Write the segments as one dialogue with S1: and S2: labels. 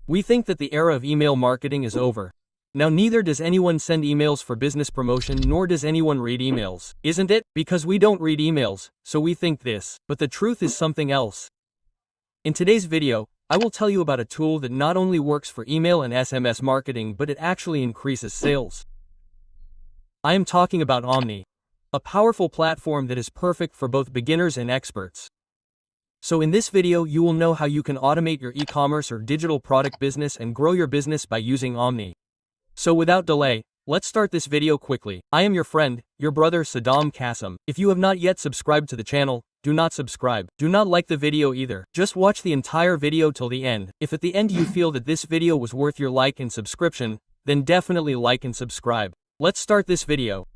S1: We think that the era of email marketing is over. Now neither does anyone send emails for business promotion nor does anyone read emails, isn't it? Because we don't read emails, so we think this. But the truth is something else. In today's video, I will tell you about a tool that not only works for email and SMS marketing but it actually increases sales. I am talking about Omni, a powerful platform that is perfect for both beginners and experts. So in this video you will know how you can automate your e-commerce or digital product business and grow your business by using Omni. So without delay, let's start this video quickly. I am your friend, your brother 𝘃𝗶𝗿. If you have not yet subscribed to the channel, do not subscribe. Do not like the video either. Just watch the entire video till the end. If at the end you feel that this video was worth your like and subscription, then definitely like and subscribe. Let's start this video.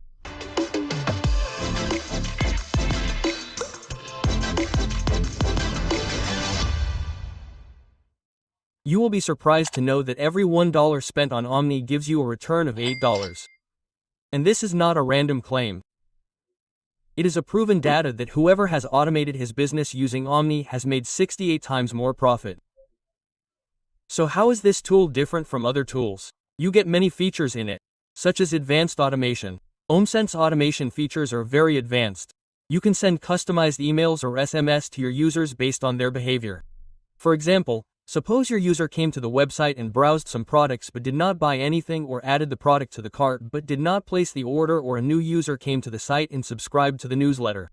S1: You will be surprised to know that every $1 spent on Omni gives you a return of $8. And this is not a random claim. It is a proven data that whoever has automated his business using Omni has made 68 times more profit. So how is this tool different from other tools? You get many features in it, such as advanced automation. Omnisend's automation features are very advanced. You can send customized emails or SMS to your users based on their behavior. For example, suppose your user came to the website and browsed some products but did not buy anything or added the product to the cart but did not place the order, or a new user came to the site and subscribed to the newsletter.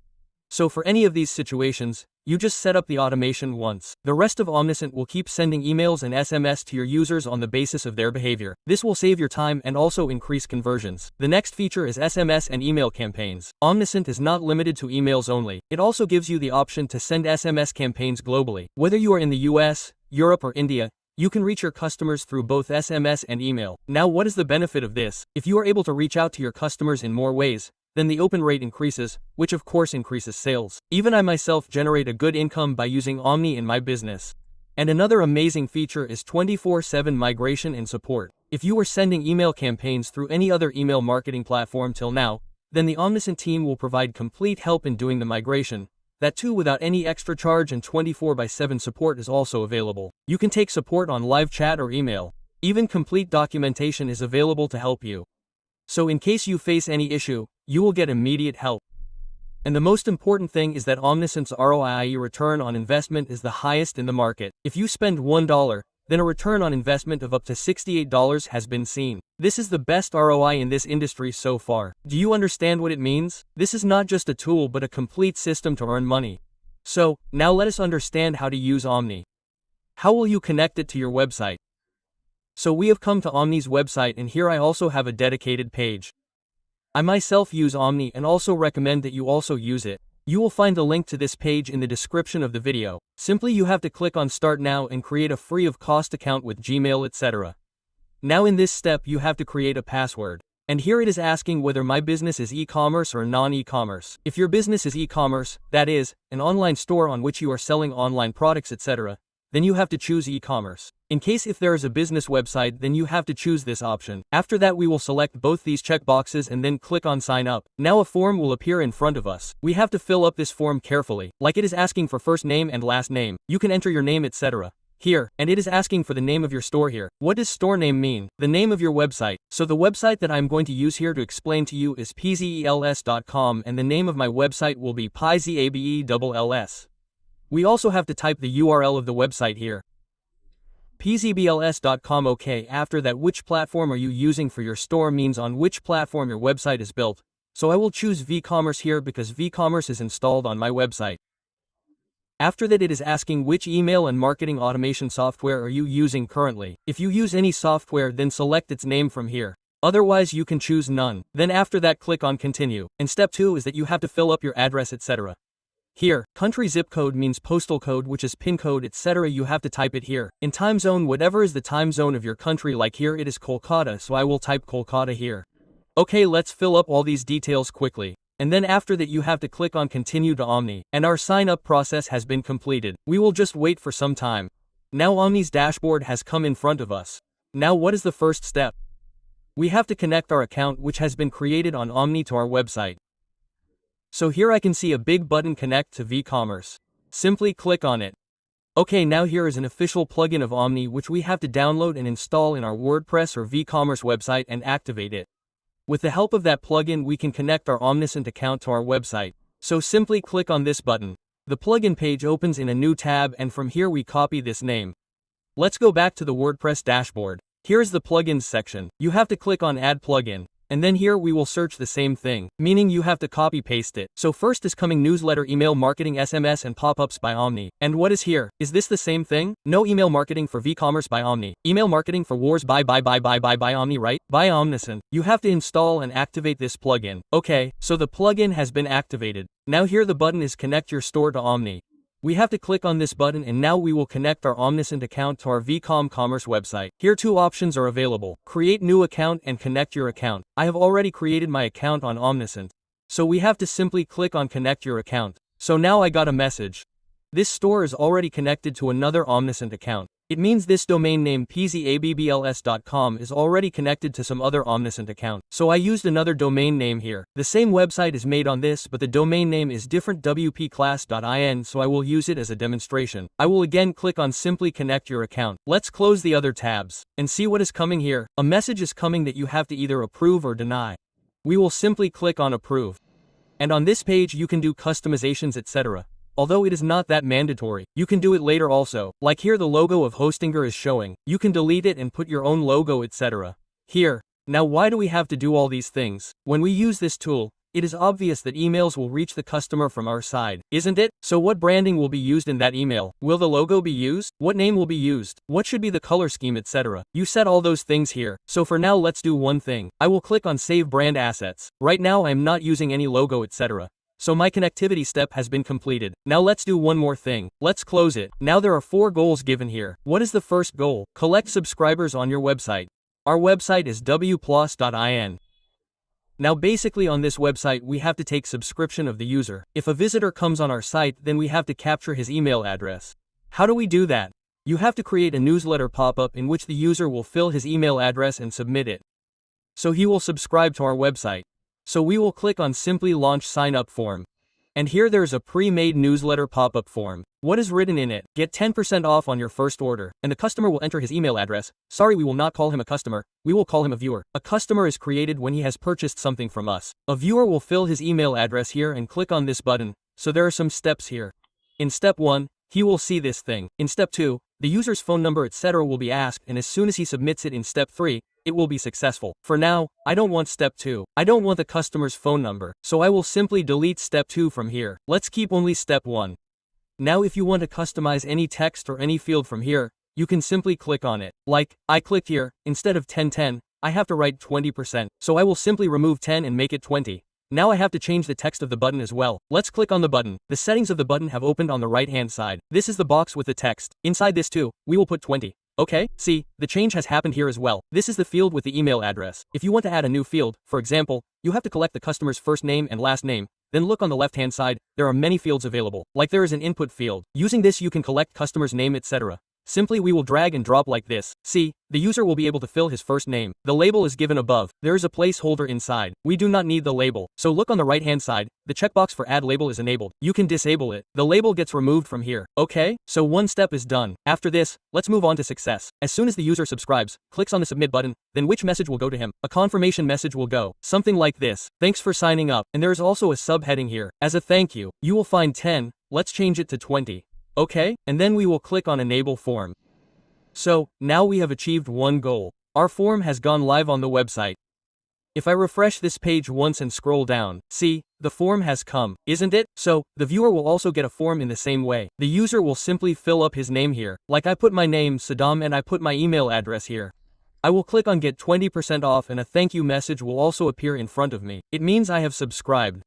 S1: So for any of these situations, you just set up the automation once. The rest of Omnisend will keep sending emails and SMS to your users on the basis of their behavior. This will save your time and also increase conversions. The next feature is SMS and email campaigns. Omnisend is not limited to emails only. It also gives you the option to send SMS campaigns globally. Whether you are in the US, Europe or India, you can reach your customers through both SMS and email. Now what is the benefit of this? If you are able to reach out to your customers in more ways, then the open rate increases, which of course increases sales. Even I myself generate a good income by using Omni in my business. And another amazing feature is 24/7 migration and support. If you were sending email campaigns through any other email marketing platform till now, then the Omnisend team will provide complete help in doing the migration. That too without any extra charge, and 24/7 support is also available. You can take support on live chat or email. Even complete documentation is available to help you. So in case you face any issue, you will get immediate help. And the most important thing is that Omnisend's ROI, return on investment, is the highest in the market. If you spend $1, then a return on investment of up to $68 has been seen. This is the best ROI in this industry so far. Do you understand what it means? This is not just a tool but a complete system to earn money. So, now let us understand how to use Omni. How will you connect it to your website? So we have come to Omni's website, and here I also have a dedicated page. I myself use Omni and also recommend that you also use it. You will find the link to this page in the description of the video. Simply you have to click on Start Now and create a free of cost account with Gmail, etc. Now in this step you have to create a password. And here it is asking whether my business is e-commerce or non-e-commerce. If your business is e-commerce, that is, an online store on which you are selling online products, etc., then you have to choose e-commerce. In case if there is a business website, then you have to choose this option. After that we will select both these checkboxes and then click on Sign Up. Now a form will appear in front of us. We have to fill up this form carefully, like it is asking for first name and last name. You can enter your name, etc. here, and it is asking for the name of your store here. What does store name mean? The name of your website. So the website that I'm going to use here to explain to you is 𝘃𝗶𝗿𝗋.com, and the name of my website will be 𝘃𝗶𝗶𝗿. We also have to type the URL of the website here. 𝘃𝗶𝗿𝗋.com. Okay, after that, which platform are you using for your store means on which platform your website is built. So I will choose 𝘃𝗵𝗁 here because 𝘃𝗵𝗁 is installed on my website. After that it is asking which email and marketing automation software are you using currently. If you use any software, then select its name from here. Otherwise you can choose none. Then after that click on Continue. And step 2 is that you have to fill up your address, etc. Here, country zip code means postal code, which is pin code, etc. You have to type it here. In time zone, whatever is the time zone of your country, like here it is Kolkata, so I will type Kolkata here. Okay, let's fill up all these details quickly. And then after that you have to click on Continue to Omni. And our sign up process has been completed. We will just wait for some time. Now Omni's dashboard has come in front of us. Now what is the first step? We have to connect our account which has been created on Omni to our website. So here I can see a big button, Connect to 𝘃𝗵𝗁. Simply click on it. Okay, now here is an official plugin of Omni which we have to download and install in our WordPress or 𝗃_𝗏𝗃 website and activate it. With the help of that plugin we can connect our Omnisend account to our website. So simply click on this button. The plugin page opens in a new tab and from here we copy this name. Let's go back to the WordPress dashboard. Here's the plugins section. You have to click on add plugin. And then here we will search the same thing, meaning you have to copy paste it. So first is coming newsletter, email marketing, SMS and pop-ups by Omni. And what is here? Is this the same thing? No, email marketing for 𝗃_𝗏𝗏 by Omni. Email marketing for wars by Omni, right? By Omnisend. You have to install and activate this plugin. Okay, so the plugin has been activated. Now here the button is connect your store to Omni. We have to click on this button and now we will connect our Omnisend account to our 𝗃_𝗏𝗏 website. Here two options are available. Create new account and connect your account. I have already created my account on Omnisend. So we have to simply click on connect your account. So now I got a message. This store is already connected to another Omnisend account. It means this domain name 𝗃𝗶𝗱𝗏_ls.com is already connected to some other Omnisend account. So I used another domain name here. The same website is made on this but the domain name is different 𝗹𝗶_𝗏𝗏 so I will use it as a demonstration. I will again click on simply connect your account. Let's close the other tabs and see what is coming here. A message is coming that you have to either approve or deny. We will simply click on approve. And on this page you can do customizations etc. Although it is not that mandatory, you can do it later also. Like here the logo of 𝗃_𝗏𝗃 is showing. You can delete it and put your own logo etc. Here. Now why do we have to do all these things? When we use this tool, it is obvious that emails will reach the customer from our side, isn't it? So what branding will be used in that email? Will the logo be used? What name will be used? What should be the color scheme etc. You set all those things here. So for now let's do one thing. I will click on save brand assets. Right now I am not using any logo etc. So my connectivity step has been completed. Now let's do one more thing. Let's close it. Now there are 4 goals given here. What is the first goal? Collect subscribers on your website. Our website is 𝗹𝗶_𝗏𝗏. Now basically on this website we have to take subscription of the user. If a visitor comes on our site then we have to capture his email address. How do we do that? You have to create a newsletter pop-up in which the user will fill his email address and submit it. So he will subscribe to our website. So we will click on simply launch sign up form. And here there's a pre-made newsletter pop-up form. What is written in it? Get 10% off on your first order. And the customer will enter his email address. Sorry, we will not call him a customer. We will call him a viewer. A customer is created when he has purchased something from us. A viewer will fill his email address here and click on this button. So there are some steps here. In step 1, he will see this thing. In step 2, the user's phone number etc. will be asked and as soon as he submits it in step 3, it will be successful. For now, I don't want step 2. I don't want the customer's phone number. So I will simply delete step 2 from here. Let's keep only step 1. Now if you want to customize any text or any field from here, you can simply click on it. Like, I clicked here, instead of 1010, I have to write 20%. So I will simply remove 10 and make it 20. Now I have to change the text of the button as well. Let's click on the button. The settings of the button have opened on the right hand side. This is the box with the text. Inside this too, we will put 20. Okay, see, the change has happened here as well. This is the field with the email address. If you want to add a new field, for example, you have to collect the customer's first name and last name. Then look on the left hand side, there are many fields available. Like there is an input field. Using this you can collect customer's name etc. Simply we will drag and drop like this. See, the user will be able to fill his first name. The label is given above. There is a placeholder inside. We do not need the label. So look on the right hand side, the checkbox for add label is enabled. You can disable it. The label gets removed from here. Okay, so one step is done. After this, let's move on to success. As soon as the user subscribes, clicks on the submit button, then which message will go to him? A confirmation message will go. Something like this. Thanks for signing up. And there is also a subheading here. As a thank you, you will find 10. Let's change it to 20. Okay, and then we will click on enable form. So, now we have achieved one goal. Our form has gone live on the website. If I refresh this page once and scroll down, see, the form has come, isn't it? So, the viewer will also get a form in the same way. The user will simply fill up his name here. Like I put my name, Saddam, and I put my email address here. I will click on get 20% off and a thank you message will also appear in front of me. It means I have subscribed.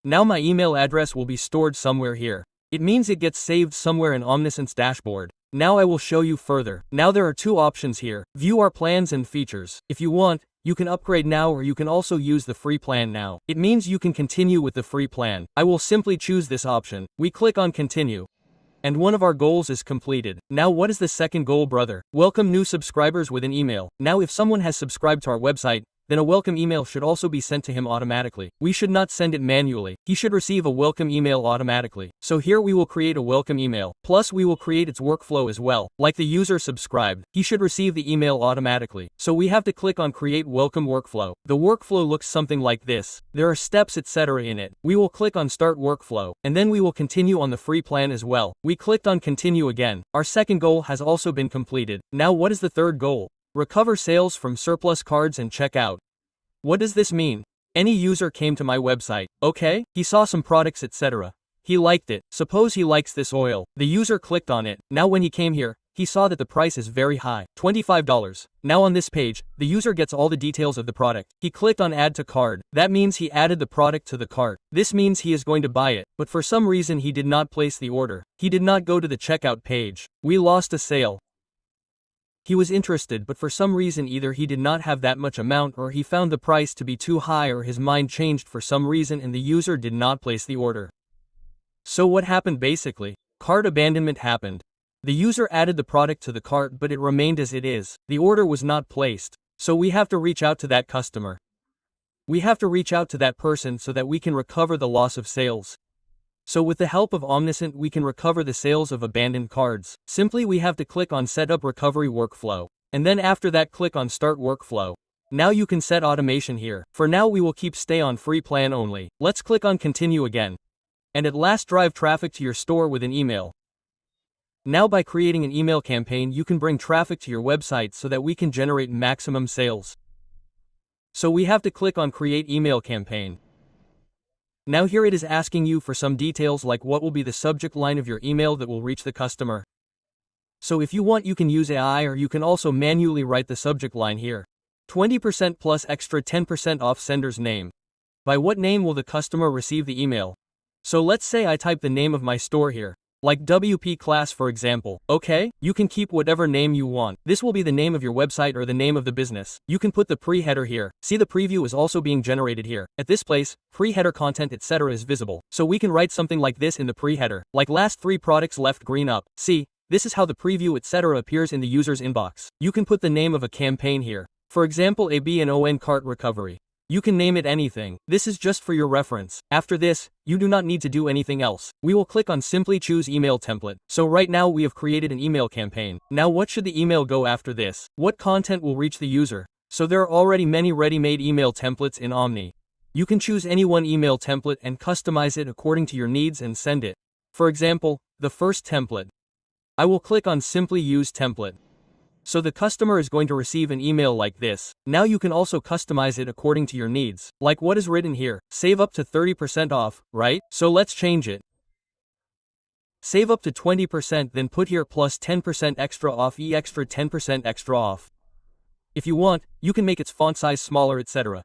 S1: Now my email address will be stored somewhere here. It means it gets saved somewhere in Omnisend's dashboard. Now I will show you further. Now there are 2 options here. View our plans and features. If you want, you can upgrade now or you can also use the free plan now. It means you can continue with the free plan. I will simply choose this option. We click on continue. And one of our goals is completed. Now what is the second goal, brother? Welcome new subscribers with an email. Now if someone has subscribed to our website, then a welcome email should also be sent to him automatically. We should not send it manually. He should receive a welcome email automatically. So here we will create a welcome email. Plus we will create its workflow as well. Like the user subscribed, he should receive the email automatically. So we have to click on create welcome workflow. The workflow looks something like this. There are steps etc. in it. We will click on start workflow, and then we will continue on the free plan as well. We clicked on continue again. Our second goal has also been completed. Now what is the third goal? Recover sales from surplus cards and checkout. What does this mean? Any user came to my website. Okay, he saw some products etc. He liked it. Suppose he likes this oil. The user clicked on it. Now when he came here, he saw that the price is very high, $25. Now on this page, the user gets all the details of the product. He clicked on add to cart. That means he added the product to the cart. This means he is going to buy it, but for some reason he did not place the order. He did not go to the checkout page. We lost a sale. He was interested, but for some reason either he did not have that much amount or he found the price to be too high or his mind changed for some reason and the user did not place the order. So what happened basically? Cart abandonment happened. The user added the product to the cart but it remained as it is. The order was not placed. So we have to reach out to that customer. We have to reach out to that person so that we can recover the loss of sales. So with the help of Omnisend we can recover the sales of abandoned cards. Simply we have to click on set up recovery workflow. And then after that click on start workflow. Now you can set automation here. For now we will stay on free plan only. Let's click on continue again. And at last drive traffic to your store with an email. Now by creating an email campaign you can bring traffic to your website so that we can generate maximum sales. So we have to click on create email campaign. Now here it is asking you for some details like what will be the subject line of your email that will reach the customer. So if you want you can use AI or you can also manually write the subject line here. 20% plus extra 10% off sender's name. By what name will the customer receive the email? So let's say I type the name of my store here. Like 𝗹𝗶𝗿 for example. Okay, you can keep whatever name you want. This will be the name of your website or the name of the business. You can put the pre-header here. See the preview is also being generated here. At this place, pre-header content etc. is visible. So we can write something like this in the pre-header. Like last 3 products left green up. See, this is how the preview etc. appears in the user's inbox. You can put the name of a campaign here. For example 𝗹𝗶𝗿 cart recovery. You can name it anything. This is just for your reference. After this, you do not need to do anything else. We will click on simply choose email template. So right now we have created an email campaign. Now what should the email go after this? What content will reach the user? So there are already many ready-made email templates in Omni. You can choose any one email template and customize it according to your needs and send it. For example, the first template. I will click on simply use template. So the customer is going to receive an email like this. Now you can also customize it according to your needs. Like what is written here, save up to 30% off, right? So let's change it. Save up to 20% then put here plus 10% extra off extra 10% extra off. If you want, you can make its font size smaller etc.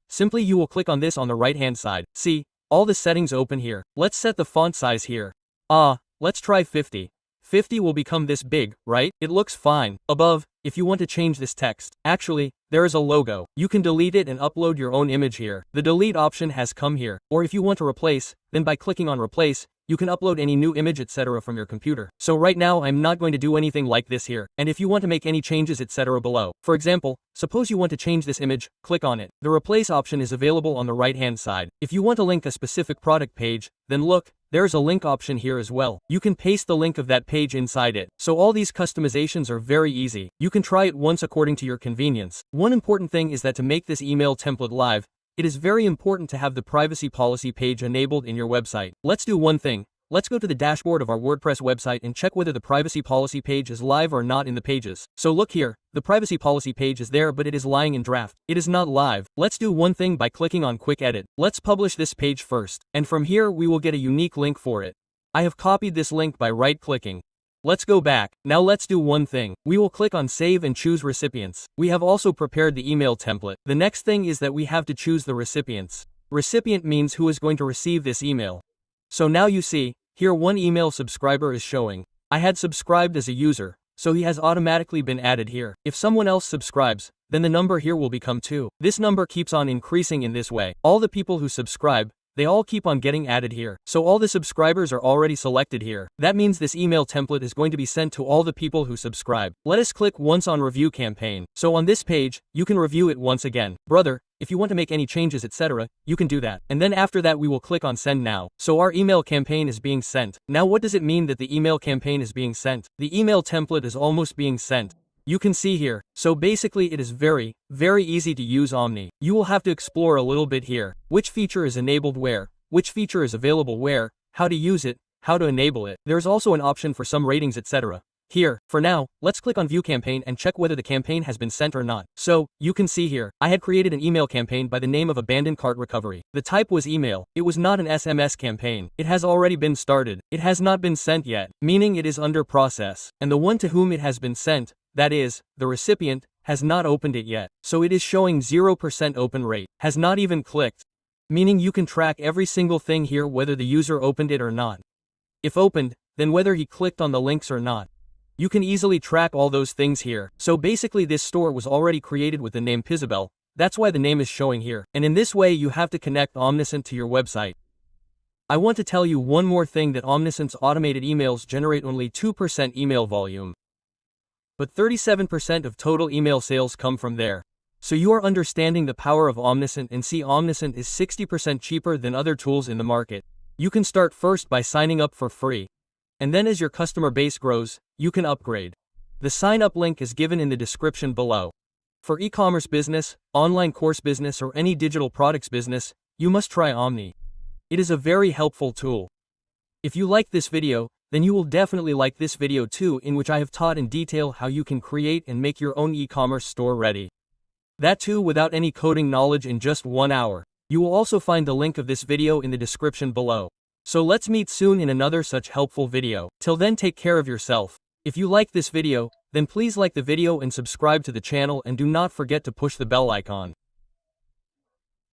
S1: Simply you will click on this on the right hand side. See, all the settings open here. Let's set the font size here. Let's try 50. 50 will become this big, right? It looks fine. Above, if you want to change this text, actually, there is a logo. You can delete it and upload your own image here. The delete option has come here. Or if you want to replace, then by clicking on replace, you can upload any new image etc. from your computer. So right now I'm not going to do anything like this here. And if you want to make any changes etc. below. For example, suppose you want to change this image, click on it. The replace option is available on the right hand side. If you want to link a specific product page, then look, there is a link option here as well. You can paste the link of that page inside it. So all these customizations are very easy. You can try it once according to your convenience. One important thing is that to make this email template live, it is very important to have the privacy policy page enabled in your website. Let's do one thing. Let's go to the dashboard of our WordPress website and check whether the privacy policy page is live or not in the pages. So look here, the privacy policy page is there but it is lying in draft. It is not live. Let's do one thing by clicking on quick edit. Let's publish this page first. And from here we will get a unique link for it. I have copied this link by right-clicking. Let's go back. Now let's do one thing. We will click on save and choose recipients. We have also prepared the email template. The next thing is that we have to choose the recipients. Recipient means who is going to receive this email. So now you see, here one email subscriber is showing. I had subscribed as a user, so he has automatically been added here. If someone else subscribes, then the number here will become 2. This number keeps on increasing in this way. All the people who subscribe, they all keep on getting added here. So all the subscribers are already selected here. That means this email template is going to be sent to all the people who subscribe. Let us click once on review campaign. So on this page, you can review it once again. Brother, if you want to make any changes etc., you can do that. And then after that we will click on send now. So our email campaign is being sent. Now what does it mean that the email campaign is being sent? The email template is almost being sent. You can see here. So basically it is very easy to use Omni. You will have to explore a little bit here. Which feature is enabled where? Which feature is available where? How to use it? How to enable it? There's also an option for some ratings etc. Here, for now, let's click on view campaign and check whether the campaign has been sent or not. So, you can see here, I had created an email campaign by the name of Abandoned Cart Recovery. The type was email. It was not an SMS campaign. It has already been started. It has not been sent yet, meaning it is under process. And the one to whom it has been sent, that is, the recipient, has not opened it yet. So it is showing 0% open rate, has not even clicked. Meaning you can track every single thing here whether the user opened it or not. If opened, then whether he clicked on the links or not. You can easily track all those things here. So basically this store was already created with the name 𝗃𝗶𝗶𝗶. That's why the name is showing here. And in this way you have to connect Omnisend to your website. I want to tell you one more thing, that Omnisend's automated emails generate only 2% email volume. But 37% of total email sales come from there. So you are understanding the power of Omnisend, and see Omnisend is 60% cheaper than other tools in the market. You can start first by signing up for free. And then as your customer base grows, you can upgrade. The sign up link is given in the description below. For e-commerce business, online course business or any digital products business, you must try Omni. It is a very helpful tool. If you like this video, then you will definitely like this video too, in which I have taught in detail how you can create and make your own e-commerce store ready. That too without any coding knowledge in just 1 hour. You will also find the link of this video in the description below. So let's meet soon in another such helpful video. Till then, take care of yourself. If you like this video, then please like the video and subscribe to the channel, and do not forget to push the bell icon.